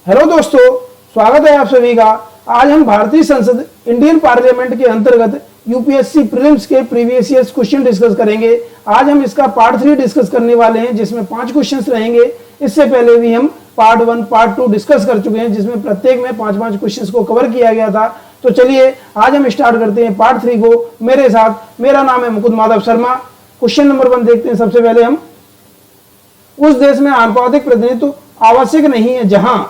Hello दोस्तों, स्वागत है आप सभी का। आज हम भारतीय संसद इंडियन पार्लियामेंट के अंतर्गत यूपीएससी प्रीलिम्स के प्रीवियस ईयर्स क्वेश्चन डिस्कस करेंगे। आज हम इसका पार्ट 3 डिस्कस करने वाले हैं, जिसमें 5 क्वेश्चंस रहेंगे। इससे पहले भी हम पार्ट 1 पार्ट 2 डिस्कस कर चुके हैं, जिसमें प्रत्येक में 5-5 क्वेश्चंस को कवर किया गया था। तो चलिए आज हम स्टार्ट करते हैं पार्ट 3 को मेरे साथ। मेरा नाम है मुकुंद माधव शर्मा। क्वेश्चन नंबर 1 देखते हैं। सबसे पहले हम उस देश में आनुपातिक प्रतिनिधित्व आवश्यक नहीं है जहां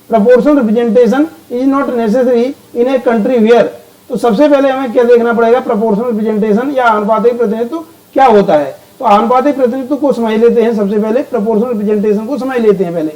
proportional representation is not necessary in a country where. तो सबसे पहले हमें क्या देखना पड़ेगा, प्रोपोर्शनल रिप्रेजेंटेशन या आनुपातिक प्रतिनिधित्व क्या होता है। तो आनुपातिक प्रतिनिधित्व को समझ लेते हैं। सबसे पहले प्रोपोर्शनल रिप्रेजेंटेशन को समझ लेते हैं पहले।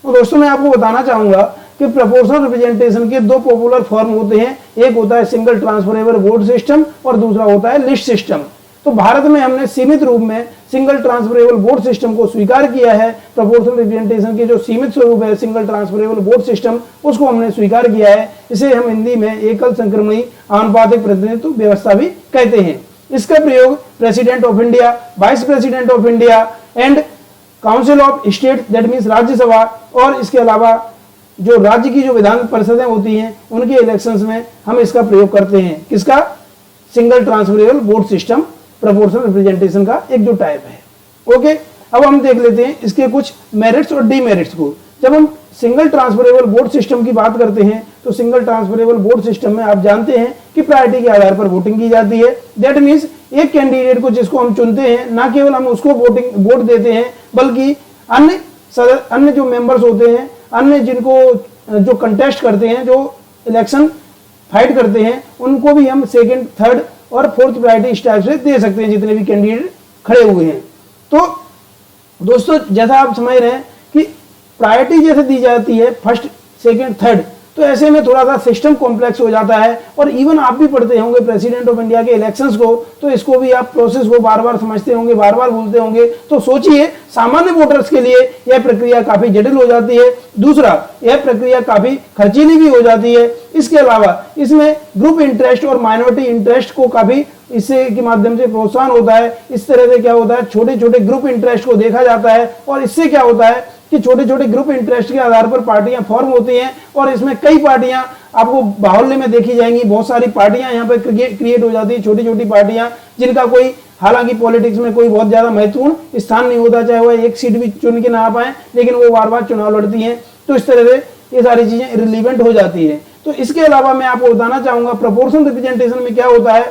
तो दोस्तों मैं आपको बताना चाहूंगा कि प्रोपोर्शनल रिप्रेजेंटेशन के 2 पॉपुलर फॉर्म होते हैं। एक होता है सिंगल ट्रांसफरेबल वोट सिस्टम और दूसरा होता है लिस्ट सिस्टम। तो भारत में हमने सीमित रूप में सिंगल ट्रांसफरेबल वोट सिस्टम को स्वीकार किया है। प्रोपोर्शनल रिप्रेजेंटेशन के जो सीमित स्वरूप है सिंगल ट्रांसफरेबल वोट सिस्टम, उसको हमने स्वीकार किया है। इसे हम हिंदी में एकल संक्रमणी आनुपातिक प्रतिनिधित्व व्यवस्था भी कहते हैं। इसका प्रयोग president of India, vice president of India and council of state that means Rajya Sabha, और इसके अलावा जो राज्य की जो विधान परिषदें होती हैं उनके इलेक्शंस में हम इसका प्रयोग करते हैं। किसका? Single transferable vote system proportional representation का एक जो टाइप है। ओके, अब हम देख लेते हैं इसके कुछ मेरिट्स और डीमेरिट्स को। जब हम सिंगल ट्रांसफरेबल वोट सिस्टम की बात करते हैं तो सिंगल ट्रांसफरेबल वोट सिस्टम में आप जानते हैं कि प्रायोरिटी के आधार पर वोटिंग की जाती है। दैट मीन्स एक कैंडिडेट को जिसको हम चुनते हैं, ना केवल हम उसको वोट देते हैं, बल्कि अन्य जो मेंबर्स होते हैं, अन्य जिनको जो कंटेस्ट करते हैं, जो इलेक्शन फाइट करते हैं, उनको भी हम सेकेंड, थर्ड और फोर्थ प्रायोरिटी इस टाइप से दे सकते हैं, जितने भी कैंडिडेट खड़े हुए हैं। तो दोस्तों जैसा आप समझ रहे हैं कि प्रायोरिटी जैसे दी जाती है फर्स्ट, सेकंड, थर्ड, तो ऐसे में थोड़ा सा सिस्टम कॉम्प्लेक्स हो जाता है। और इवन आप भी पढ़ते होंगे प्रेसिडेंट ऑफ इंडिया के इलेक्शंस को, तो इसको भी आप प्रोसेस को बार बार समझते होंगे, बार बार बोलते होंगे। तो सोचिए सामान्य वोटर्स के लिए यह प्रक्रिया काफी जटिल हो जाती है। दूसरा, यह प्रक्रिया काफी खर्चीली भी हो जाती है। इसके अलावा इसमें ग्रुप इंटरेस्ट और माइनॉरिटी इंटरेस्ट को काफी इससे के माध्यम से प्रोत्साहन होता है। इस तरह से क्या होता है, छोटे छोटे ग्रुप इंटरेस्ट को देखा जाता है, और इससे क्या होता है कि छोटे छोटे ग्रुप इंटरेस्ट के आधार पर पार्टियां फॉर्म होती हैं। और इसमें कई पार्टियां आपको बाहुल्य में देखी जाएंगी। बहुत सारी पार्टियां यहाँ पर क्रिएट हो जाती है, छोटी छोटी पार्टियां, जिनका कोई हालांकि पॉलिटिक्स में कोई बहुत ज्यादा महत्वपूर्ण स्थान नहीं होता, चाहे वह एक सीट भी चुन के ना आ पाए, लेकिन वो बार बार चुनाव लड़ती हैं। तो इस तरह से ये सारी चीजें इररिलेवेंट हो जाती है। तो इसके अलावा मैं आपको बताना चाहूंगा प्रोपोर्शनल रिप्रेजेंटेशन में क्या होता है,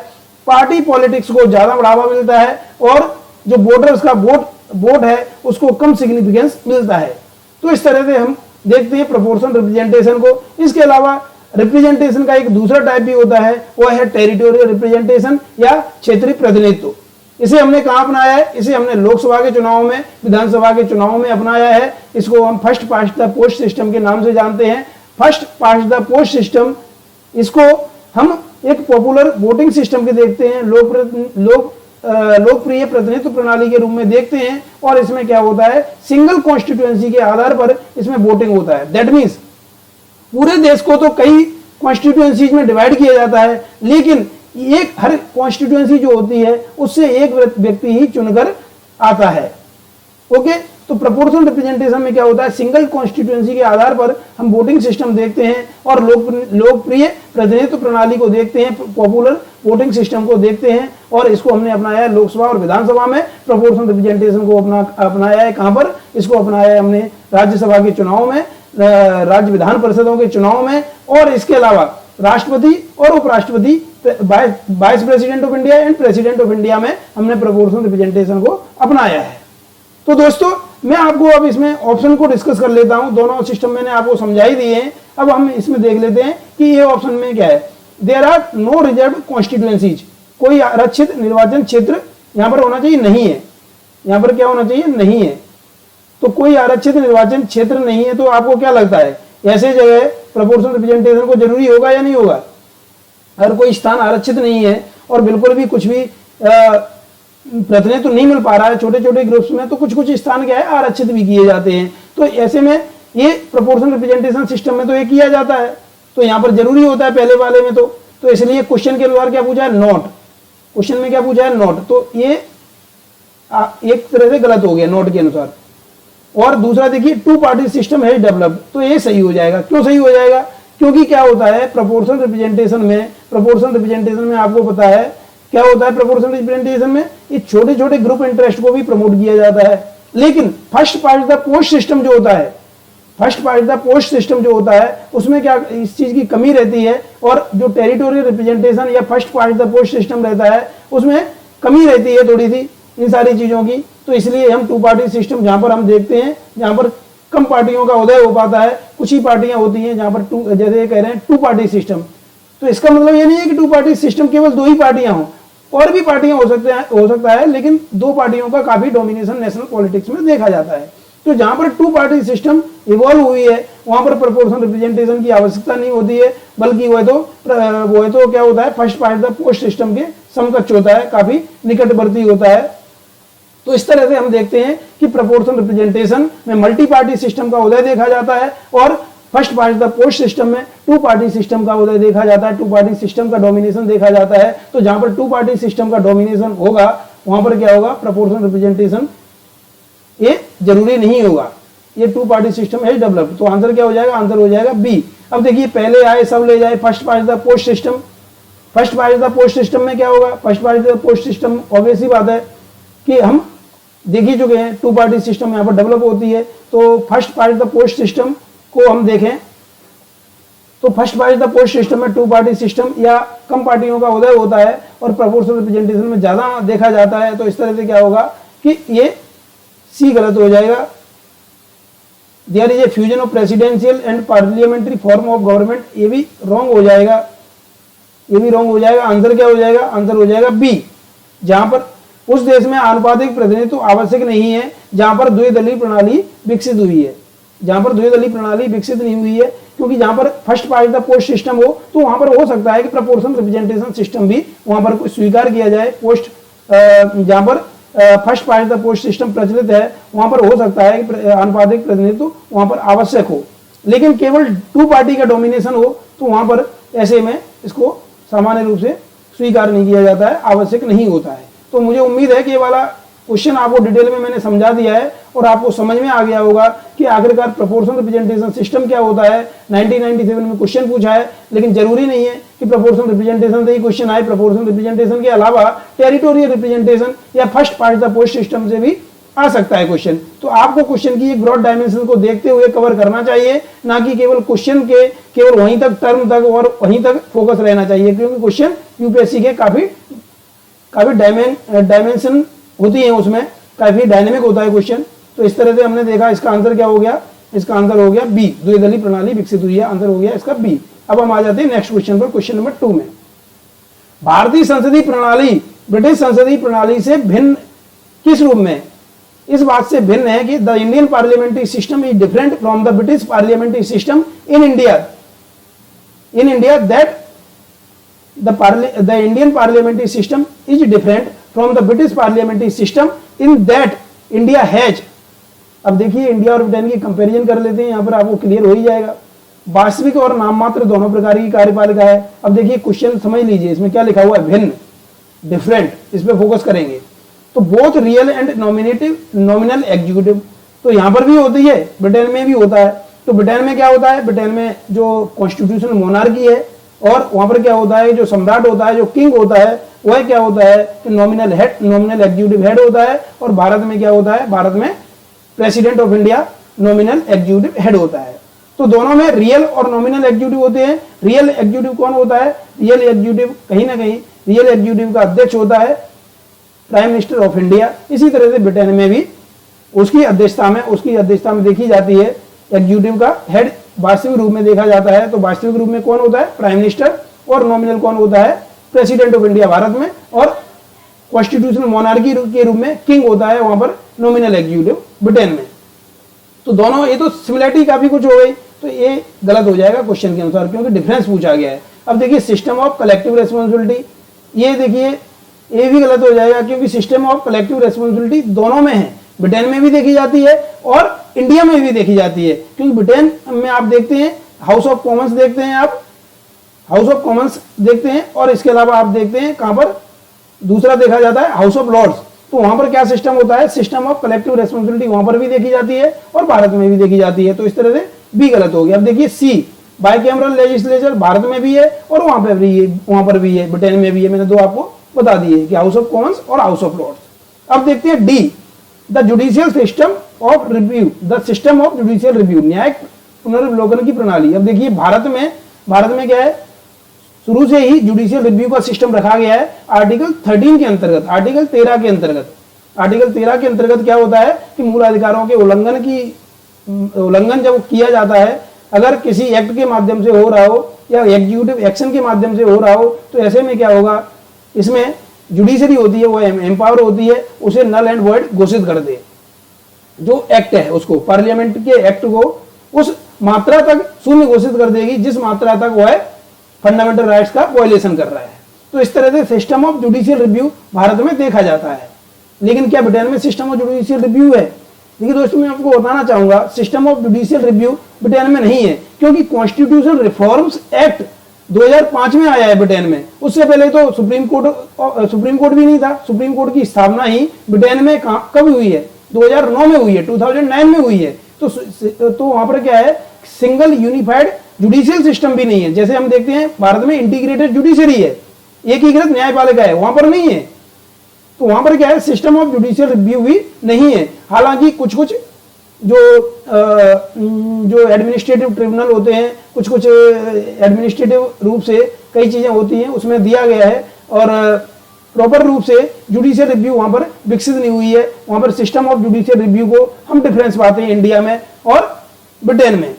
पार्टी पॉलिटिक्स को ज्यादा बढ़ावा मिलता है और जो वोटर्स का वोट है उसको कम सिग्निफिकेंस मिलता है। तो इस तरह से हम देखते हैं प्रोपोर्शनल रिप्रेजेंटेशन को। इसके अलावा रिप्रेजेंटेशन का एक दूसरा टाइप भी होता है, वह है टेरिटोरियल रिप्रेजेंटेशन या क्षेत्रीय प्रतिनिधित्व। इसे हमने कहां अपनाया है? इसे हमने लोकसभा के चुनाव में, विधानसभा के चुनाव में अपनाया है। इसको हम first past the post system के नाम से जानते हैं। First past the post system, इसको हम एक पॉपुलर वोटिंग सिस्टम के देखते हैं, लोकप्रिय प्रतिनिधित्व प्रणाली के रूप में देखते हैं। और इसमें क्या होता है, सिंगल कॉन्स्टिट्यूएंसी के आधार पर इसमें वोटिंग होता है। दैट मीन्स पूरे देश को तो कई कॉन्स्टिट्यूएंसीज में डिवाइड किया जाता है, लेकिन एक हर कॉन्स्टिट्यूएंसी जो होती है उससे एक व्यक्ति ही चुनकर आता है। ओके, तो प्रोपोर्शनल रिप्रेजेंटेशन में क्या होता है, सिंगल कॉन्स्टिट्यूएंसी के आधार पर हम वोटिंग सिस्टम देखते हैं और लोकप्रिय प्रतिनिधित्व प्रणाली को देखते हैं, पॉपुलर वोटिंग सिस्टम को देखते हैं। और इसको हमने अपनाया है लोकसभा और विधानसभा में। प्रोपोर्शनल रिप्रेजेंटेशन को अपनाया है कहां पर? इसको अपनाया है हमने राज्यसभा के चुनाव में, राज्य विधान परिषदों के चुनाव में, और इसके अलावा राष्ट्रपति और उपराष्ट्रपति, vice president of India and president of India में हमने प्रोपोर्शनल रिप्रेजेंटेशन को अपनाया है। तो दोस्तों मैं आपको अब इसमें ऑप्शन को डिस्कस कर लेता हूं। दोनों सिस्टम मैंने आपको समझा ही दिए हैं। अब हम इसमें देख लेते हैं कि ये ऑप्शन में क्या है। There are no reserved constituencies, कोई आरक्षित निर्वाचन क्षेत्र यहां पर होना चाहिए, नहीं है। यहां पर क्या होना चाहिए, नहीं है। तो कोई आरक्षित निर्वाचन क्षेत्र नहीं है। तो आपको क्या लगता है, ऐसे जगह प्रोपोर्शनल रिप्रेजेंटेशन को जरूरी होगा या नहीं होगा? अगर कोई स्थान आरक्षित नहीं है और बिल्कुल भी कुछ भी प्रतिनिधित्व नहीं मिल पा रहा है छोटे छोटे ग्रुप्स में, तो कुछ कुछ स्थान क्या है आरक्षित भी किए जाते हैं। तो ऐसे में ये प्रोपोर्शनल रिप्रेजेंटेशन सिस्टम में तो ये किया जाता है, तो यहाँ पर जरूरी होता है पहले वाले में। तो इसलिए क्वेश्चन के अनुसार क्या पूछा है, नॉट। क्वेश्चन में क्या पूछा है, नॉट। तो ये एक तरह से गलत हो गया नोट के अनुसार। और दूसरा देखिए टू पार्टी सिस्टम है डेवलप्ड, तो ये सही हो जाएगा। क्यों सही हो जाएगा? क्योंकि क्या होता है प्रोपोर्शनल रिप्रेजेंटेशन में आपको पता है क्या होता है प्रोपोर्शनल रिप्रेजेंटेशन में, ये छोटे छोटे ग्रुप इंटरेस्ट को भी प्रमोट किया जाता है। लेकिन first past the post system जो होता है, उसमें क्या इस चीज की कमी रहती है, और जो टेरिटोरियल रिप्रेजेंटेशन या first past the post system रहता है उसमें कमी रहती है थोड़ी सी इन सारी चीजों की। तो इसलिए हम टू पार्टी सिस्टम जहां पर हम देखते हैं जहां पर कम पार्टियों का उदय हो पाता है, कुछ ही पार्टियां होती हैं जहां पर जैसे कह रहे हैं टू पार्टी सिस्टम, तो इसका मतलब ये नहीं है कि टू पार्टी सिस्टम केवल दो ही पार्टियां हों, और भी पार्टियां हो सकता है, लेकिन दो पार्टियों का काफी डोमिनेशन नेशनल पॉलिटिक्स में देखा जाता है। तो जहां पर टू पार्टी सिस्टम इवॉल्व हुई है वहां पर प्रोपोर्शनल रिप्रेजेंटेशन की आवश्यकता नहीं होती है, बल्कि वो है तो क्या होता है first past the post system के समकक्ष होता है, काफी निकटवर्ती होता है। तो इस तरह से हम देखते हैं कि प्रोपोर्शनल रिप्रेजेंटेशन में मल्टी पार्टी सिस्टम का उदय देखा जाता है, और first past the post system में टू पार्टी सिस्टम का उदय देखा जाता है, टू पार्टी सिस्टम का डोमिनेशन देखा जाता है। तो जहां पर टू पार्टी सिस्टम का डोमिनेशन होगा वहां पर क्या होगा प्रोपोर्शनल रिप्रेजेंटेशन ये जरूरी नहीं होगा, ये टू पार्टी सिस्टम है डेवलप्ड। तो आंसर क्या हो जाएगा? आंसर हो जाएगा बी। अब देखिए पहले आए सब ले जाए first past the post system. First past the post system में क्या होगा? First past the post system obvious ही बात है कि हम देख ही चुके हैं, टू पार्टी सिस्टम यहाँ पर डेवलप होती है। तो first past the post system को हम देखें तो first past the post system में टू पार्टी सिस्टम या कम पार्टियों का उदय होता है और प्रोपोर्शनल रिप्रेजेंटेशन में ज्यादा देखा जाता है। तो इस तरह से क्या होगा कि ये सी गलत हो जाएगा। There is a fusion of presidential and parliamentary form of government, ये भी रॉन्ग हो जाएगा, ये भी रॉन्ग हो जाएगा। आंसर क्या हो जाएगा? आंसर हो जाएगा बी, जहां पर उस देश में आनुपातिक प्रतिनिधित्व आवश्यक नहीं है जहां पर द्विदलीय प्रणाली विकसित हुई है, जहां पर द्विदलीय प्रणाली विकसित नहीं हुई है, क्योंकि जहां पर first past the post system हो तो वहां पर हो सकता है कि प्रोपोर्शनल रिप्रेजेंटेशन सिस्टम भी वहां पर स्वीकार किया जाए। पोस्ट जहां पर first past the post system प्रचलित है वहां पर हो सकता है कि आनुपातिक प्रतिनिधित्व वहां पर आवश्यक हो, लेकिन केवल टू पार्टी का डोमिनेशन हो तो वहां पर ऐसे में इसको सामान्य रूप से स्वीकार नहीं किया जाता है, आवश्यक नहीं होता है। तो मुझे उम्मीद है कि ये वाला क्वेश्चन आपको डिटेल में मैंने समझा दिया है और आपको समझ में आ गया होगा कि आखिरकार प्रोपोर्शनल रिप्रेजेंटेशन सिस्टम क्या होता है। 1997 में क्वेश्चन पूछा है, लेकिन जरूरी नहीं है कि प्रोपोर्शनल रिप्रेजेंटेशन से ही क्वेश्चन आए। प्रोपोर्शनल रिप्रेजेंटेशन के अलावा टेरिटोरियल रिप्रेजेंटेशन या first past the post system से भी आ सकता है क्वेश्चन। तो आपको क्वेश्चन की एक ब्रॉड डायमेंशन को देखते हुए कवर करना चाहिए, ना कि केवल क्वेश्चन के केवल वहीं तक टर्म तक और वहीं तक फोकस रहना चाहिए, क्योंकि क्वेश्चन यूपीएससी के काफी डायमेंशन होती है, उसमें काफी डायनेमिक होता है क्वेश्चन। तो इस तरह से हमने देखा इसका आंसर क्या हो गया? इसका आंसर हो गया बी, द्विदलीय प्रणाली विकसित हुई है, आंसर हो गया इसका बी। अब हम आ जाते हैं नेक्स्ट क्वेश्चन पर, क्वेश्चन नंबर 2 में। भारतीय संसदीय प्रणाली ब्रिटिश संसदीय प्रणाली से भिन्न किस रूप में? इस बात से भिन्न है कि the Indian parliamentary system is different from the British parliamentary system in India that the Indian parliamentary system is different from the British parliamentary system in that India has। अब देखिए इंडिया और ब्रिटेन की comparison कर लेते हैं, यहां पर आपको क्लियर हो ही जाएगा। वास्तविक और नाममात्र दोनों प्रकार की कार्यपालिका है। अब देखिए क्वेश्चन समझ लीजिए, इसमें क्या लिखा हुआ है? भिन्न, डिफरेंट, इस पे फोकस करेंगे। तो both real and nominal executive, तो यहां पर भी होती है, ब्रिटेन में भी होता है। तो ब्रिटेन में क्या होता है? ब्रिटेन में जो कॉन्स्टिट्यूशनल मोनार्की है और वहां पर क्या होता है, जो सम्राट होता है, जो किंग होता है, वह क्या होता है कि नॉमिनल एग्जीक्यूटिव हेड होता है। और भारत में क्या होता है? भारत में president of India nominal executive head होता है। तो दोनों में रियल और नॉमिनल एग्जीक्यूटिव होते हैं। रियल एग्जीक्यूटिव कौन होता है? रियल एग्जीक्यूटिव कहीं ना कहीं रियल एग्जीक्यूटिव का अध्यक्ष होता है प्राइम मिनिस्टर ऑफ इंडिया। इसी तरह से ब्रिटेन में भी उसकी अध्यक्षता में देखी जाती है एग्जीक्यूटिव का हेड वास्तविक रूप में देखा जाता है। तो वास्तविक रूप में कौन होता है? Prime minister. और नॉमिनल कौन होता है? प्रेसिडेंट ऑफ इंडिया भारत में। और कॉन्स्टिट्यूशनल मोनार्की के रूप में किंग होता है वहां पर नॉमिनल एग्जीक्यूटिव ब्रिटेन में। तो दोनों, ये तो सिमिलरिटी काफी कुछ हो गई, तो ये गलत हो जाएगा क्वेश्चन के अनुसार, क्योंकि डिफरेंस पूछा गया है। अब देखिए सिस्टम ऑफ कलेक्टिव रेस्पॉन्सिबिलिटी, ये देखिए ये भी गलत हो जाएगा, क्योंकि सिस्टम ऑफ कलेक्टिव रेस्पॉन्सिबिलिटी दोनों में है, ब्रिटेन में भी देखी जाती है और इंडिया में भी देखी जाती है। क्योंकि ब्रिटेन में आप देखते हैं हाउस ऑफ कॉमन्स देखते हैं, आप हाउस ऑफ कॉमन्स देखते हैं, और इसके अलावा आप देखते हैं कहां पर दूसरा देखा जाता है हाउस ऑफ लॉर्ड्स। तो वहां पर क्या सिस्टम होता है, सिस्टम ऑफ कलेक्टिव रेस्पॉन्सिबिलिटी वहां पर भी देखी जाती है और भारत में भी देखी जाती है। तो इस तरह से बी गलत हो गया। अब देखिए सी, बाइकैमरल लेजिस्लेचर भारत में भी है और वहां पर भी है, ब्रिटेन में भी है। मैंने दो आपको बता दिए कि हाउस ऑफ कॉमन्स और हाउस ऑफ लॉर्ड्स। अब देखते हैं D, the judicial system of review, the system of judicial review, न्यायिक पुनर्विलोकन की प्रणाली। अब देखिए भारत में क्या है, शुरू से ही जुडिशियल रिव्यू का सिस्टम रखा गया है आर्टिकल 13 के अंतर्गत, आर्टिकल 13 के अंतर्गत क्या होता है कि मूल अधिकारों के उल्लंघन जब किया जाता है, अगर किसी एक्ट के माध्यम से हो रहा हो या एग्जीक्यूटिव एक्शन के माध्यम से हो रहा हो, तो ऐसे में क्या होगा, इसमें जुडिशरी होती है वो एम्पावर होती है, उसे नल एंड वॉइड घोषित कर दे। जो एक्ट है उसको, पार्लियामेंट के एक्ट को उस मात्रा तक शून्य घोषित कर देगी जिस मात्रा तक वह फंडामेंटल राइट्स का वायलेशन कर रहा है। तो इस तरह से system of judicial review Bharat में देखा जाता है। लेकिन क्या ब्रिटेन में सिस्टम ऑफ जुडिशियल रिव्यू है? देखिए दोस्तों, मैं आपको बताना चाहूंगा system of judicial review Britain में नहीं है, क्योंकि कॉन्स्टिट्यूशन रिफॉर्म्स एक्ट 2005 में आया है ब्रिटेन में। उससे पहले तो सुप्रीम कोर्ट भी नहीं था। सुप्रीम कोर्ट की स्थापना ही ब्रिटेन में कब हुई है? 2009 में हुई है, 2009 में हुई है। तो वहां पर क्या है, सिंगल यूनिफाइड जुडिशियल सिस्टम भी नहीं है। जैसे हम देखते हैं भारत में इंटीग्रेटेड जुडिशरी है, एकीकृत न्यायपालिका है, वहां पर नहीं है। तो वहां पर क्या है, सिस्टम ऑफ जुडिशियल रिव्यू भी नहीं है। हालांकि कुछ जो एडमिनिस्ट्रेटिव ट्रिब्यूनल होते हैं, कुछ एडमिनिस्ट्रेटिव रूप से कई चीजें होती हैं, उसमें दिया गया है। और प्रॉपर रूप से जुडिशियल रिव्यू वहां पर विकसित नहीं हुई है। वहां पर सिस्टम ऑफ जुडिशियल रिव्यू को हम डिफरेंस पाते हैं इंडिया में और ब्रिटेन में।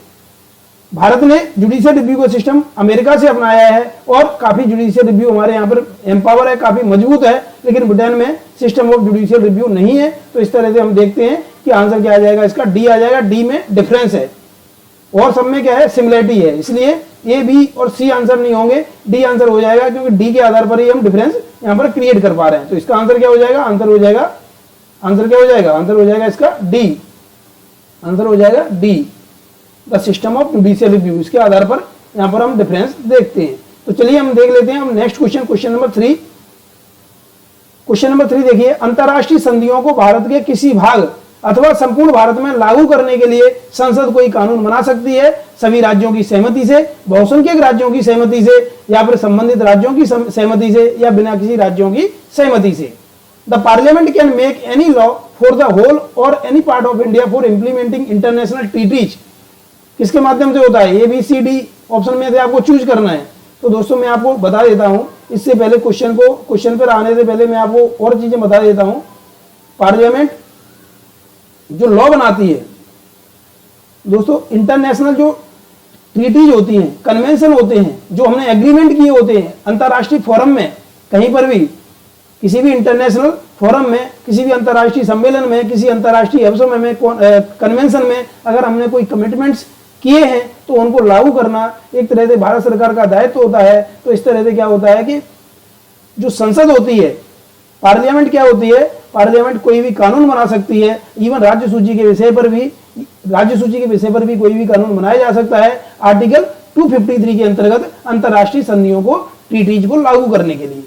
भारत ने जुडिशियल रिव्यू का सिस्टम अमेरिका से अपनाया है और काफी जुडिशियल रिव्यू हमारे यहाँ पर एम्पावर है, काफी मजबूत है। लेकिन ब्रिटेन में सिस्टम ऑफ जुडिशियल रिव्यू नहीं है। तो इस तरह से हम देखते हैं कि आंसर क्या आ जाएगा, इसका डी आ जाएगा। डी में डिफरेंस है और सब में क्या है, सिमिलरिटी है, इसलिए ए, बी और सी आंसर नहीं होंगे, डी आंसर हो जाएगा, क्योंकि डी के आधार पर ही हम डिफरेंस यहाँ पर क्रिएट कर पा रहे हैं। तो इसका आंसर क्या हो जाएगा, आंसर हो जाएगा इसका डी, आंसर हो जाएगा D, the system of judicial review. इसके आधार पर यहाँ पर हम डिफरेंस देखते हैं। तो चलिए हम देख लेते हैं हम next question number 3। Question number 3 देखिए, अंतरराष्ट्रीय संधियों को भारत के किसी भाग अथवा संपूर्ण भारत में लागू करने के लिए संसद कोई कानून बना सकती है सभी राज्यों की सहमति से, बहुसंख्यक राज्यों की सहमति से, या फिर संबंधित राज्यों की सहमति से, या बिना किसी राज्यों की सहमति से। The parliament can make any law for the whole or any part of India for implementing international treaties. किसके माध्यम से होता है? A, B, C, D option में से आपको चूज करना है। तो दोस्तों मैं आपको बता देता हूं, इससे पहले क्वेश्चन पर आने से पहले मैं आपको और चीजें बता देता हूं। पार्लियामेंट जो लॉ बनाती है दोस्तों, इंटरनेशनल जो ट्रीटीज होती हैं, कन्वेंशन होते हैं, जो हमने एग्रीमेंट किए होते हैं अंतर्राष्ट्रीय फोरम में, कहीं पर भी किसी भी इंटरनेशनल फोरम में, किसी भी अंतर्राष्ट्रीय सम्मेलन में, किसी अंतर्राष्ट्रीय अवसर में, कन्वेंशन में अगर हमने कोई कमिटमेंट्स किए हैं तो उनको लागू करना एक तरह से भारत सरकार का दायित्व होता है। तो इस तरह से क्या होता है कि जो संसद होती है, पार्लियामेंट क्या होती है, पार्लियामेंट कोई भी कानून बना सकती है। इवन राज्य सूची के विषय पर भी कोई भी कानून बनाया जा सकता है आर्टिकल 253 के अंतर्गत अंतर्राष्ट्रीय संधियों को, ट्रीटीज को लागू करने के लिए।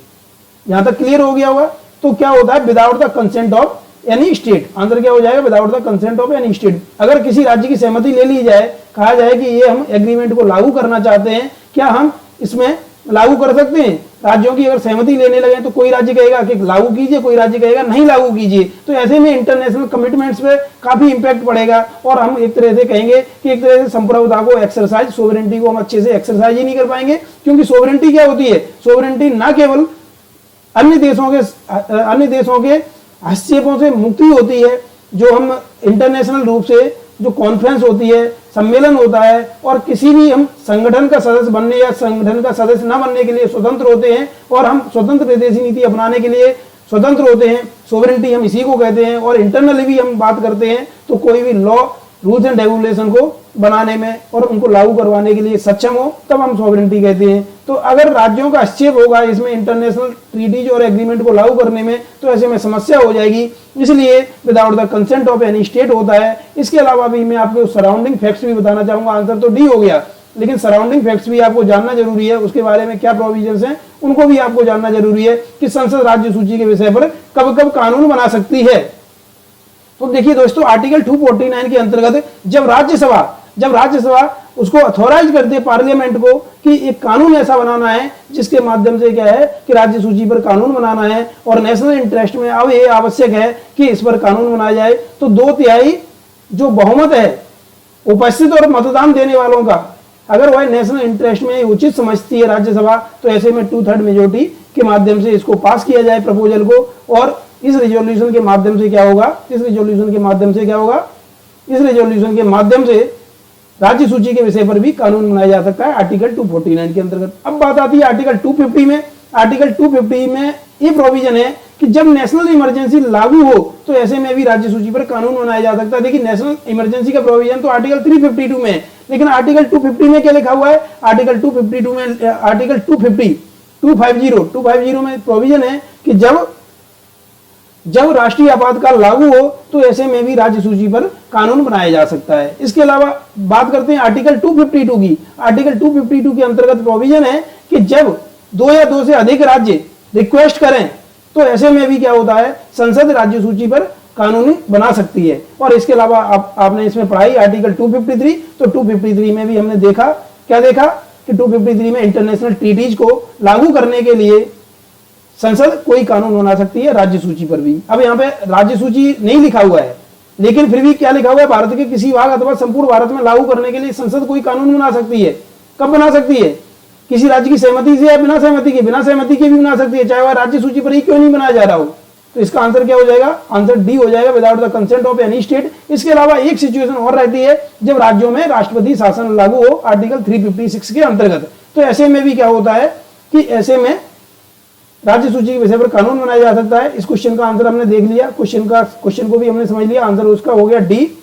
यहां तक क्लियर हो गया होगा। तो क्या होता है, without the consent of any state, answer क्या हो जाएगा, without the consent of any state. अगर किसी राज्य की सहमति ले ली जाए, कहा जाए कि ये हम एग्रीमेंट को लागू करना चाहते हैं, क्या हम इसमें लागू कर सकते हैं? राज्यों की अगर सहमति लेने लगे तो कोई राज्य कहेगा कि लागू कीजिए, कोई राज्य कहेगा नहीं लागू कीजिए। तो ऐसे में इंटरनेशनल कमिटमेंट्स पे काफी इंपैक्ट पड़ेगा और हम एक तरह से कहेंगे कि एक तरह से संप्रभुता को एक्सरसाइज, सोवरेंटी को हम अच्छे से एक्सरसाइज ही नहीं कर पाएंगे। क्योंकि सोवरेंटी क्या होती है, सोवरेंटी ना केवल अन्य देशों के हस्तक्षेपों से मुक्ति होती है, जो हम इंटरनेशनल रूप से जो कॉन्फ्रेंस होती है, सम्मेलन होता है, और किसी भी हम संगठन का सदस्य बनने या संगठन का सदस्य न बनने के लिए स्वतंत्र होते हैं, और हम स्वतंत्र विदेशी नीति अपनाने के लिए स्वतंत्र होते हैं। सोवरेंटी हम इसी को कहते हैं। और इंटरनली भी हम बात करते हैं तो कोई भी लॉ, रूल्स एंड रेगुलेशन को बनाने में और उनको लागू करवाने के लिए सक्षम हो, तब हम सॉवरेंटी कहते हैं। तो अगर राज्यों का हस्तक्षेप होगा इसमें इंटरनेशनल ट्रीटीज और एग्रीमेंट को लागू करने में, तो ऐसे में समस्या हो जाएगी। इसलिए without the consent of any state होता है। इसके अलावा भी मैं आपको सराउंडिंग फैक्ट्स भी बताना चाहूंगा। आंसर तो डी हो गया। लेकिन सराउंडिंग फैक्ट्स भी आपको जानना जरूरी है, उसके बारे में क्या प्रोविजंस हैं उनको भी आपको जानना जरूरी है कि संसद राज्य सूची के विषय पर कब कब कानून बना सकती है। तो देखिए दोस्तों, आर्टिकल 249 के अंतर्गत जब राज्यसभा उसको अथॉराइज करती है पार्लियामेंट को कि एक कानून ऐसा बनाना है जिसके माध्यम से क्या है कि राज्य सूची पर कानून बनाना है और नेशनल इंटरेस्ट में अब ये आवश्यक है कि इस पर कानून बनाया जाए, तो 2/3 जो बहुमत है उपस्थित और मतदान देने वालों का, अगर वह नेशनल इंटरेस्ट में उचित समझती है राज्यसभा, तो ऐसे में 2/3 मेजोरिटी के माध्यम से इसको पास किया जाए प्रपोजल को, और इस रेजोल्यूशन के माध्यम से क्या होगा, इस रेजोल्यूशन के माध्यम से राज्य सूची के विषय पर भी कानून बनाया जा सकता है आर्टिकल 249 के अंतर्गत। अब बात आती है आर्टिकल 250 में। आर्टिकल 250 में ये प्रोविजन है कि जब नेशनल इमरजेंसी लागू हो तो ऐसे में भी राज्य सूची पर कानून बनाया जा सकता है। देखिए, नेशनल इमरजेंसी का प्रोविजन तो आर्टिकल 352 में है, लेकिन आर्टिकल 250 में क्या लिखा हुआ है, आर्टिकल 252 में आर्टिकल 250 में प्रोविजन है कि जब राष्ट्रीय आपातकाल लागू हो तो ऐसे में भी राज्य सूची पर कानून बनाया जा सकता है। इसके अलावा बात करते हैं आर्टिकल 252 की। आर्टिकल 252 के अंतर्गत प्रोविजन है कि जब 2 या 2 से अधिक राज्य रिक्वेस्ट करें तो ऐसे में भी क्या होता है, संसद राज्य सूची पर कानून बना सकती है। और इसके अलावा आपने इसमें पढ़ाई आर्टिकल 253, तो 253 में भी हमने देखा कि 253 में इंटरनेशनल ट्रीटीज को लागू करने के लिए संसद कोई कानून बना सकती है राज्य सूची पर भी। अब यहाँ पे राज्य सूची नहीं लिखा हुआ है, लेकिन फिर भी क्या लिखा हुआ है, भारत के किसी भाग अथवा संपूर्ण भारत में लागू करने के लिए संसद कोई कानून बना सकती है। कब बना सकती है, किसी राज्य की सहमति से या बिना सहमति के भी बना सकती है, चाहे वह राज्य सूची पर ही क्यों नहीं बनाया जा रहा हो। तो इसका आंसर क्या हो जाएगा, आंसर डी हो जाएगा, without the consent of any state. इसके अलावा एक सिचुएशन और रहती है जब राज्यों में राष्ट्रपति शासन लागू हो, आर्टिकल 356 के अंतर्गत। तो ऐसे में भी क्या होता है कि ऐसे में राज्य सूची के विषय पर कानून बनाया जा सकता है। इस क्वेश्चन का आंसर हमने देख लिया, क्वेश्चन को भी हमने समझ लिया, आंसर उसका हो गया डी,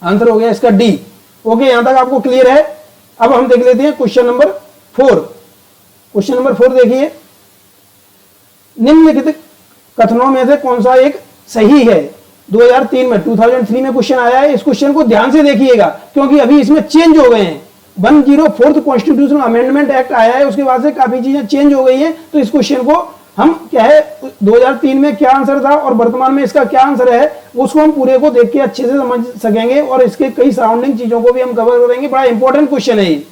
आंसर हो गया इसका डी। ओके, यहां तक आपको क्लियर है। अब हम देख लेते हैं क्वेश्चन नंबर 4। क्वेश्चन नंबर 4 देखिए, निम्नलिखित कथनों में से कौन सा एक सही है। 2003 में क्वेश्चन आया है। इस क्वेश्चन को ध्यान से देखिएगा क्योंकि अभी इसमें चेंज हो गए हैं। 104th कॉन्स्टिट्यूशनल अमेंडमेंट एक्ट आया है, उसके बाद से काफी चीजें चेंज हो गई हैं। तो इस क्वेश्चन को हम क्या है, 2003 में क्या आंसर था और वर्तमान में इसका क्या आंसर है, उसको हम पूरे को देख के अच्छे से समझ सकेंगे और इसके कई सराउंडिंग चीजों को भी हम कवर करेंगे। बड़ा इंपॉर्टेंट क्वेश्चन है ये,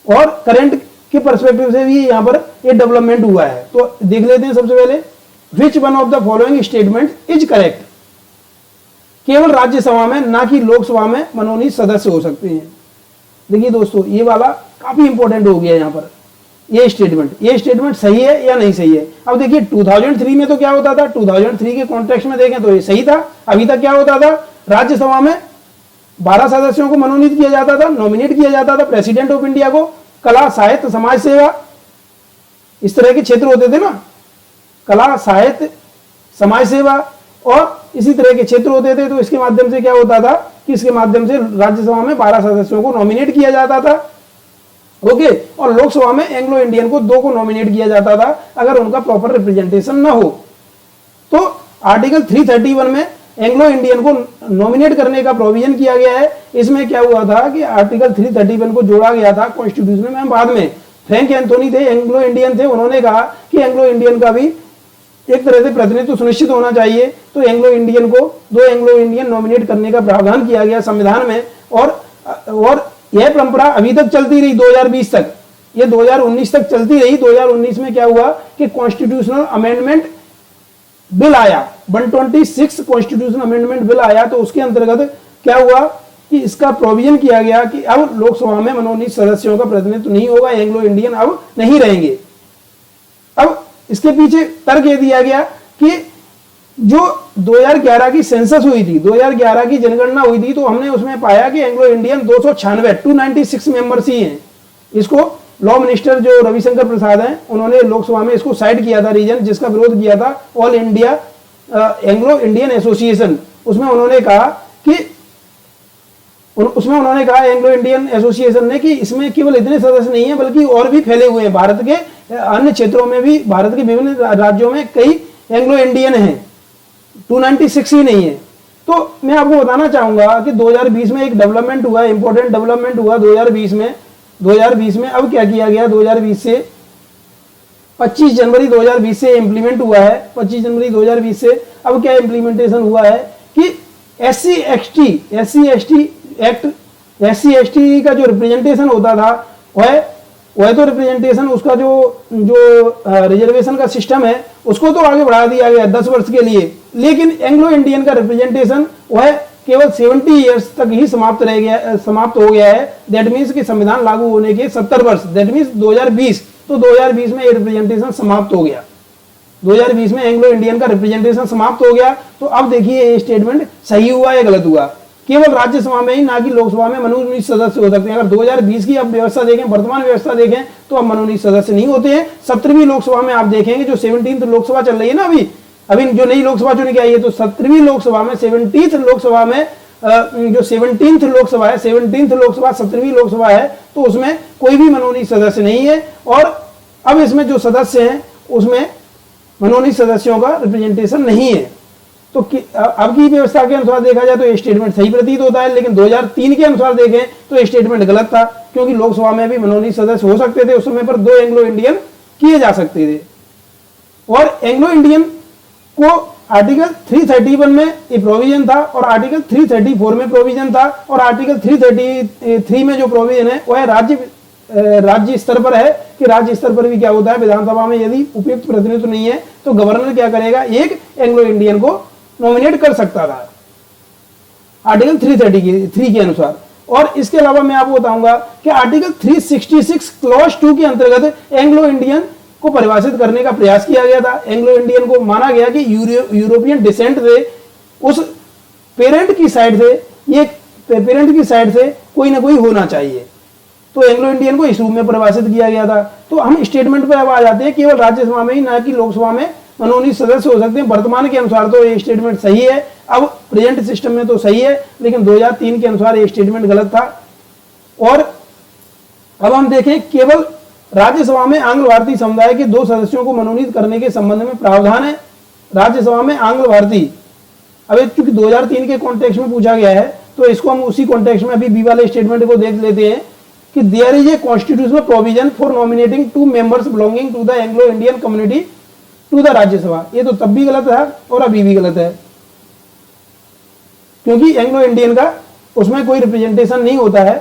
और करंट के पर्सपेक्टिव से भी यहाँ पर ये डेवलपमेंट हुआ है। तो देख लेते हैं सबसे पहले, which one of the following statement is correct. केवल राज्यसभा में, ना कि लोकसभा में मनोनीत सदस्य हो सकते हैं। देखिए दोस्तों, ये वाला काफी इंपॉर्टेंट हो गया यहाँ पर। ये स्टेटमेंट सही है या नहीं सही है। अब देखिए 2003 में तो क्या होता था, 2003 के कॉन्टेक्स्ट में देखें तो ये सही था। अभी तक क्या होता था, राज्यसभा में 12 सदस्यों को मनोनीत किया जाता था, नॉमिनेट किया जाता था। प्रेसिडेंट ऑफ इंडिया को कला, साहित्य, समाज सेवा, इस तरह के क्षेत्र होते थे ना, कला, साहित्य, समाज सेवा और इसी तरह के क्षेत्र होते थे। तो इसके माध्यम से क्या होता था कि इसके माध्यम से राज्यसभा में 12 सदस्यों को नॉमिनेट किया जाता था। ओके, और लोकसभा में एंग्लो इंडियन को 2 को नॉमिनेट किया जाता था अगर उनका प्रॉपर रिप्रेजेंटेशन ना हो। तो आर्टिकल 331 में एंग्लो इंडियन को नॉमिनेट करने का प्रोविजन किया गया है। इसमें क्या हुआ था कि आर्टिकल 331 को जोड़ा गया था कॉन्स्टिट्यूशन में। बाद में फ्रैंक एंथोनी थे, एंग्लो इंडियन थे, उन्होंने कहा कि एंग्लो इंडियन का भी एक तरह से प्रतिनिधित्व सुनिश्चित होना चाहिए। तो एंग्लो इंडियन को 2 एंग्लो इंडियन नॉमिनेट करने का प्रावधान किया गया संविधान में, और यह परंपरा अभी तक चलती रही 2020 तक, ये 2019 तक चलती रही। 2019 में क्या हुआ कि कॉन्स्टिट्यूशनल अमेंडमेंट बिल आया, 126 कॉन्स्टिट्यूशनल अमेंडमेंट बिल आया। तो उसके अंतर्गत क्या हुआ कि इसका प्रोविजन किया गया कि अब लोकसभा में मनोनीत सदस्यों का प्रतिनिधित्व नहीं होगा, एंग्लो इंडियन अब नहीं रहेंगे। अब इसके पीछे तर्क ये दिया गया कि जो 2011 की सेंसस हुई थी, 2011 की जनगणना हुई थी, तो हमने उसमें पाया कि एंग्लो इंडियन 296 मेंबर्स ही हैं। इसको लॉ मिनिस्टर जो रविशंकर प्रसाद हैं, उन्होंने लोकसभा में इसको साइड किया था रीजन, जिसका विरोध किया था all India Anglo Indian association. उसमें उन्होंने कहा एंग्लो इंडियन एसोसिएशन ने कि इसमें केवल इतने सदस्य नहीं है बल्कि और भी फैले हुए हैं। भारत के अन्य क्षेत्रों में भी, भारत के विभिन्न राज्यों में कई एंग्लो इंडियन हैं, 296 ही नहीं है। तो मैं आपको बताना चाहूंगा कि 2020 में एक डेवलपमेंट हुआ, इंपॉर्टेंट डेवलपमेंट हुआ 2020 में। अब क्या किया गया 2020 से 25 जनवरी 2020 से इंप्लीमेंट हुआ है। 25 जनवरी 2020 से अब क्या इंप्लीमेंटेशन हुआ है कि SC ST act, SC ST का जो रिप्रेजेंटेशन होता था वह तो रिप्रेजेंटेशन उसका जो रिजर्वेशन का सिस्टम है उसको तो आगे बढ़ा दिया गया 10 वर्ष के लिए, लेकिन एंग्लो इंडियन का रिप्रेजेंटेशन वह केवल 70 ईयर्स तक ही समाप्त हो गया है। दैट मीन्स कि संविधान लागू होने के 70 वर्ष, दैट मीन्स 2020, तो 2020 में ये रिप्रेजेंटेशन समाप्त हो गया। 2020 में एंग्लो इंडियन का रिप्रेजेंटेशन समाप्त हो गया। तो अब देखिए ये स्टेटमेंट सही हुआ या गलत हुआ। केवल राज्यसभा में ही, ना कि लोकसभा में मनोनीत सदस्य हो सकते हैं। अगर 2020 की अब व्यवस्था देखें, वर्तमान व्यवस्था देखें, तो अब मनोनीत सदस्य नहीं होते हैं। 17वीं लोकसभा में आप देखेंगे, जो 17th लोकसभा चल रही है ना अभी जो नई लोकसभा चुनी गई है, तो 17वीं लोकसभा में 17th लोकसभा में जो 17th लोकसभा है, 17th लोकसभा 17वीं लोकसभा है, तो उसमें कोई भी मनोनीत सदस्य नहीं है। और अब इसमें जो सदस्य हैं उसमें मनोनीत सदस्यों का रिप्रेजेंटेशन नहीं है। तो अब की व्यवस्था के अनुसार देखा जाए तो ये स्टेटमेंट सही प्रतीत होता है, लेकिन 2003 के अनुसार देखें तो ये स्टेटमेंट गलत था, क्योंकि लोकसभा में भी मनोनीत सदस्य हो सकते थे उस समय पर, 2 एंग्लो इंडियन किए जा सकते थे। और एंग्लो इंडियन को आर्टिकल 331 में ये प्रोविजन था, और आर्टिकल 334 में प्रोविजन था, और आर्टिकल 333 में जो प्रोविजन है वह राज्य स्तर पर है कि राज्य स्तर पर भी क्या होता है, विधानसभा में यदि उपयुक्त प्रतिनिधित्व नहीं है तो गवर्नर क्या करेगा, एक एंग्लो इंडियन को नॉमिनेट कर सकता था आर्टिकल 333 के अनुसार। और इसके अलावा मैं आपको बताऊंगा कि आर्टिकल 366 क्लॉज 2 के अंतर्गत एंग्लो इंडियन को परिभाषित करने का प्रयास किया गया था। एंग्लो इंडियन को माना गया कि यूरोपियन डिसेंट से, उस पेरेंट की साइड से कोई ना कोई होना चाहिए, तो एंग्लो इंडियन को इस रूप में परिभाषित किया गया था। तो हम स्टेटमेंट पर अब आ जाते हैं, केवल राज्यसभा में ही, ना कि लोकसभा में मनोनीत सदस्य हो सकते हैं। वर्तमान के अनुसार तो ये स्टेटमेंट सही है, अब प्रेजेंट सिस्टम में तो सही है, लेकिन 2003 के अनुसार ये स्टेटमेंट गलत था। और अब हम देखें, केवल राज्यसभा में आंग्ल भारतीय समुदाय के 2 सदस्यों को मनोनीत करने के संबंध में प्रावधान है। राज्यसभा में आंग्ल भारतीय, अब चूंकि 2003 के कॉन्टेक्स्ट में पूछा गया है, तो इसको हम उसी कॉन्टेक्स्ट में अभी बी वाले स्टेटमेंट को देख लेते हैं कि there is a constitutional provision for nominating 2 members belonging to the Anglo Indian community to the Rajya Sabha. ये तो तब भी गलत है और अभी भी गलत है, क्योंकि एंग्लो इंडियन का उसमें कोई रिप्रेजेंटेशन नहीं होता है।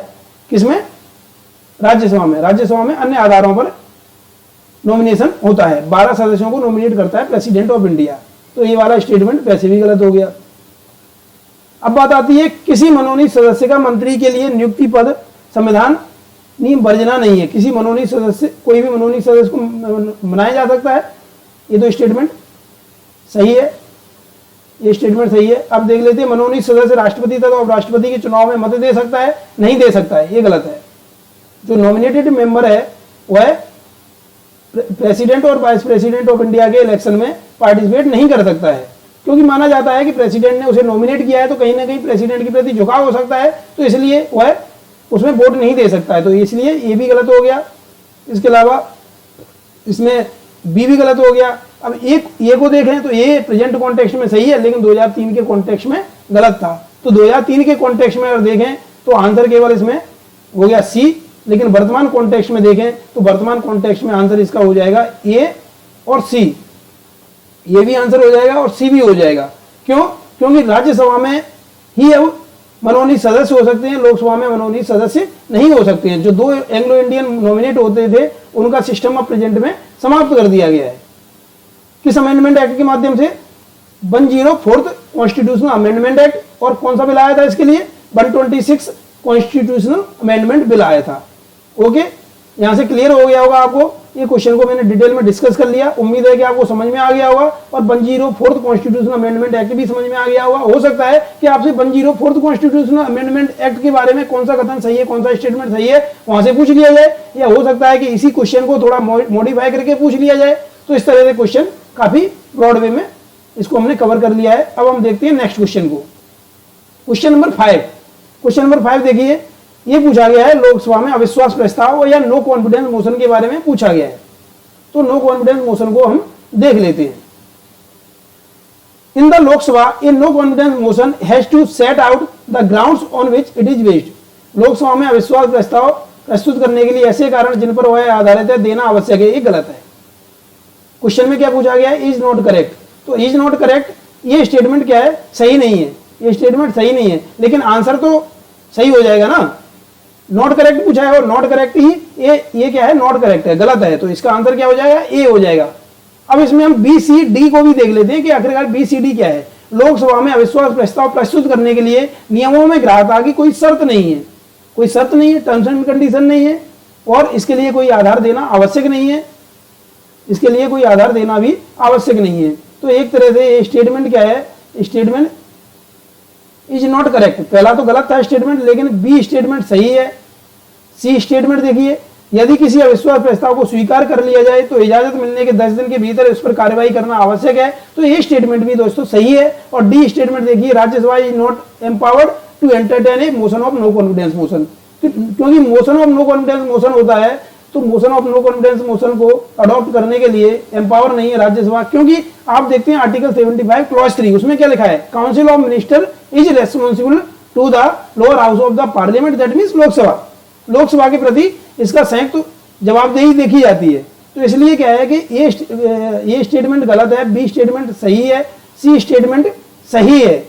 किसमें? राज्यसभा में। राज्यसभा में अन्य आधारों पर नॉमिनेशन होता है। 12 सदस्यों को नॉमिनेट करता है प्रेसिडेंट ऑफ इंडिया। तो ये वाला स्टेटमेंट वैसे भी गलत हो गया। अब बात आती है, किसी मनोनीत सदस्य का मंत्री के लिए नियुक्ति पद संविधान नियम वर्जना नहीं है। किसी मनोनीत सदस्य, कोई भी मनोनीत सदस्य को बनाया जा सकता है। ये तो स्टेटमेंट सही है, ये स्टेटमेंट सही है। अब देख लेते हैं, मनोनीत सदस्य राष्ट्रपति तथा उपराष्ट्रपति के चुनाव में मत दे सकता है, नहीं दे सकता है, ये गलत है। जो नॉमिनेटेड मेंबर है वह प्रेसिडेंट और वाइस प्रेसिडेंट ऑफ इंडिया के इलेक्शन में पार्टिसिपेट नहीं कर सकता है, क्योंकि माना जाता है कि प्रेसिडेंट ने उसे नॉमिनेट किया है, तो कहीं ना कहीं प्रेसिडेंट के प्रति झुकाव हो सकता है, तो इसलिए वह उसमें वोट नहीं दे सकता है। तो इसलिए ये भी गलत हो गया। इसके अलावा इसमें बी भी गलत हो गया। अब ये को देखें तो ये प्रेजेंट कॉन्टेक्स्ट में सही है, लेकिन 2003 के कॉन्टेक्स्ट में गलत था। तो 2003 के कॉन्टेक्स्ट में अगर देखें तो आंसर केवल इसमें हो गया सी, लेकिन वर्तमान कॉन्टेक्स्ट में देखें तो वर्तमान कॉन्टेक्स्ट में आंसर इसका हो जाएगा ए और सी। ये भी आंसर हो जाएगा और सी भी हो जाएगा। क्यों? क्योंकि राज्यसभा में ही अब मनोनीत सदस्य हो सकते हैं, लोकसभा में मनोनीत सदस्य नहीं हो सकते हैं। जो 2 एंग्लो इंडियन नॉमिनेट होते थे उनका सिस्टम ऑफ प्रेजेंट में समाप्त कर दिया गया है। किस अमेंडमेंट एक्ट के माध्यम से? 104th constitutional amendment act. और कौन सा बिल आया था इसके लिए? 126 कॉन्स्टिट्यूशनल अमेंडमेंट बिल आया था। ओके, यहां से क्लियर हो गया होगा आपको। ये क्वेश्चन को मैंने डिटेल में डिस्कस कर लिया, उम्मीद है कि आपको समझ में आ गया होगा। और 104th कॉन्स्टिट्यूशनल अमेंडमेंट एक्ट भी समझ में आ गया होगा। हो सकता है कि आपसे 104th कॉन्स्टिट्यूशनल अमेंडमेंट एक्ट के बारे में कौन सा कथन सही है, कौन सा स्टेटमेंट सही है, वहां से पूछ लिया जाए, या हो सकता है कि इसी क्वेश्चन को थोड़ा मॉडिफाई करके पूछ लिया जाए। तो इस तरह से क्वेश्चन काफी ब्रॉड वे में इसको हमने कवर कर लिया है। अब हम देखते हैं नेक्स्ट क्वेश्चन को। Question number 5। क्वेश्चन नंबर 5 देखिए, ये पूछा गया है लोकसभा में अविश्वास प्रस्ताव या नो कॉन्फिडेंस मोशन के बारे में पूछा गया है। तो नो कॉन्फिडेंस मोशन को हम देख लेते हैं। In the Lok Sabha a no confidence motion has to set out the grounds on which it is based. Lok Sabha में अविश्वास प्रस्ताव प्रस्तुत करने के लिए ऐसे कारण जिन पर वह आधारित है देना आवश्यक है, ये गलत है। क्वेश्चन में क्या पूछा गया है, इज नॉट करेक्ट। तो इज नॉट करेक्ट ये स्टेटमेंट क्या है, सही नहीं है, ये स्टेटमेंट सही नहीं है, लेकिन आंसर तो सही हो जाएगा ना। नॉट करेक्ट पूछा है और नॉट करेक्ट ही ये क्या है, नॉट करेक्ट है, गलत है, तो इसका आंसर क्या हो जाएगा, ए हो जाएगा। अब इसमें हम बी सी डी को भी देख लेते हैं कि आखिरकार बी सी डी क्या है। लोकसभा में अविश्वास प्रस्ताव प्रस्तुत करने के लिए नियमों में ग्राह्यता की कोई शर्त नहीं है, कोई शर्त नहीं है, टर्म्स एंड कंडीशन नहीं है, और इसके लिए कोई आधार देना आवश्यक नहीं है, इसके लिए कोई आधार देना भी आवश्यक नहीं है। तो एक तरह से ये स्टेटमेंट क्या है, स्टेटमेंट इज नॉट करेक्ट। पहला तो गलत था स्टेटमेंट, लेकिन बी स्टेटमेंट सही है। सी स्टेटमेंट देखिए, यदि किसी अविश्वास प्रस्ताव को स्वीकार कर लिया जाए तो इजाजत मिलने के 10 दिन के भीतर उस पर कार्रवाई करना आवश्यक है, तो ये स्टेटमेंट भी दोस्तों सही है। और डी स्टेटमेंट देखिए, राज्यसभा is not empowered to entertain a motion of no confidence motion, क्योंकि motion of no confidence motion होता है, तो motion of no confidence motion को अडॉप्ट करने के लिए एम्पावर नहीं है राज्यसभा। क्योंकि आप देखते हैं आर्टिकल 75 क्लॉज 3, उसमें क्या लिखा है, council of minister is responsible to the lower house of the parliament, that means Lok Sabha. Lok Sabha के प्रति इसका संयुक्त जवाबदेही देखी जाती है। तो इसलिए क्या है कि ये स्टेटमेंट गलत है, बी स्टेटमेंट सही है, सी स्टेटमेंट सही है,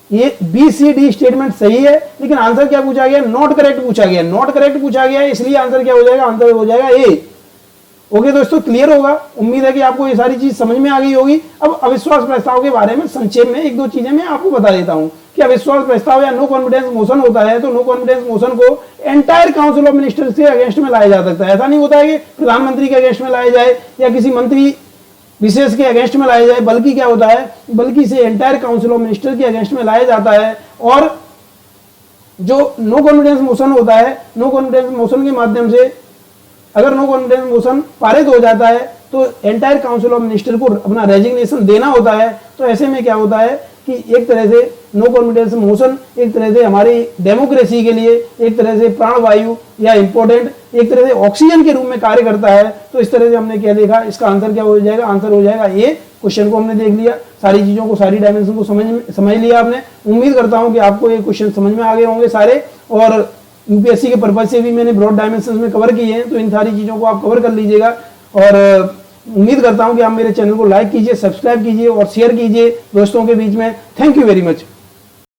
ये बी सी डी स्टेटमेंट सही है, लेकिन आंसर क्या पूछा गया, नॉट करेक्ट पूछा गया, नॉट करेक्ट पूछा गया, इसलिए आंसर क्या हो जाएगा, आंसर हो जाएगा ए। ओके दोस्तों, क्लियर होगा, उम्मीद है कि आपको ये सारी चीज समझ में आ गई होगी। अब अविश्वास प्रस्ताव के बारे में संक्षेप में एक दो चीजें मैं आपको बता देता हूं कि अविश्वास प्रस्ताव या नो कॉन्फिडेंस मोशन होता है, तो नो कॉन्फिडेंस मोशन को एंटायर काउंसिल ऑफ मिनिस्टर्स के अगेंस्ट में लाया जा सकता है। ऐसा नहीं होता है कि प्रधानमंत्री के अगेंस्ट में लाया जाए या किसी मंत्री विशेष के अगेंस्ट में लाया जाए, बल्कि क्या होता है, बल्कि इसे एंटायर काउंसिल ऑफ मिनिस्टर के अगेंस्ट में लाया जाता है। और जो नो कॉन्फिडेंस मोशन होता है, नो कॉन्फिडेंस मोशन के माध्यम से अगर नो कॉन्फिडेंस मोशन पारित हो जाता है तो एंटायर काउंसिल ऑफ मिनिस्टर को अपना रेजिग्नेशन देना होता है। तो ऐसे में क्या होता है कि एक तरह से नो कॉन्फिडेंस मोशन एक तरह से हमारी डेमोक्रेसी के लिए एक तरह से प्राणवायु या इंपॉर्टेंट, एक तरह से ऑक्सीजन के रूप में कार्य करता है। तो इस तरह से हमने क्या देखा, इसका आंसर क्या हो जाएगा, आंसर हो जाएगा ए। क्वेश्चन को हमने देख लिया, सारी चीजों को, सारी डायमेंशन को समझ लिया आपने। उम्मीद करता हूं कि आपको ये क्वेश्चन समझ में आ गए होंगे सारे, और यूपीएससी के पर्पज से भी मैंने ब्रॉड डायमेंशन में कवर किए हैं, तो इन सारी चीजों को आप कवर कर लीजिएगा। और उम्मीद करता हूं कि आप मेरे चैनल को लाइक कीजिए, सब्सक्राइब कीजिए और शेयर कीजिए दोस्तों के बीच में। Thank you very much.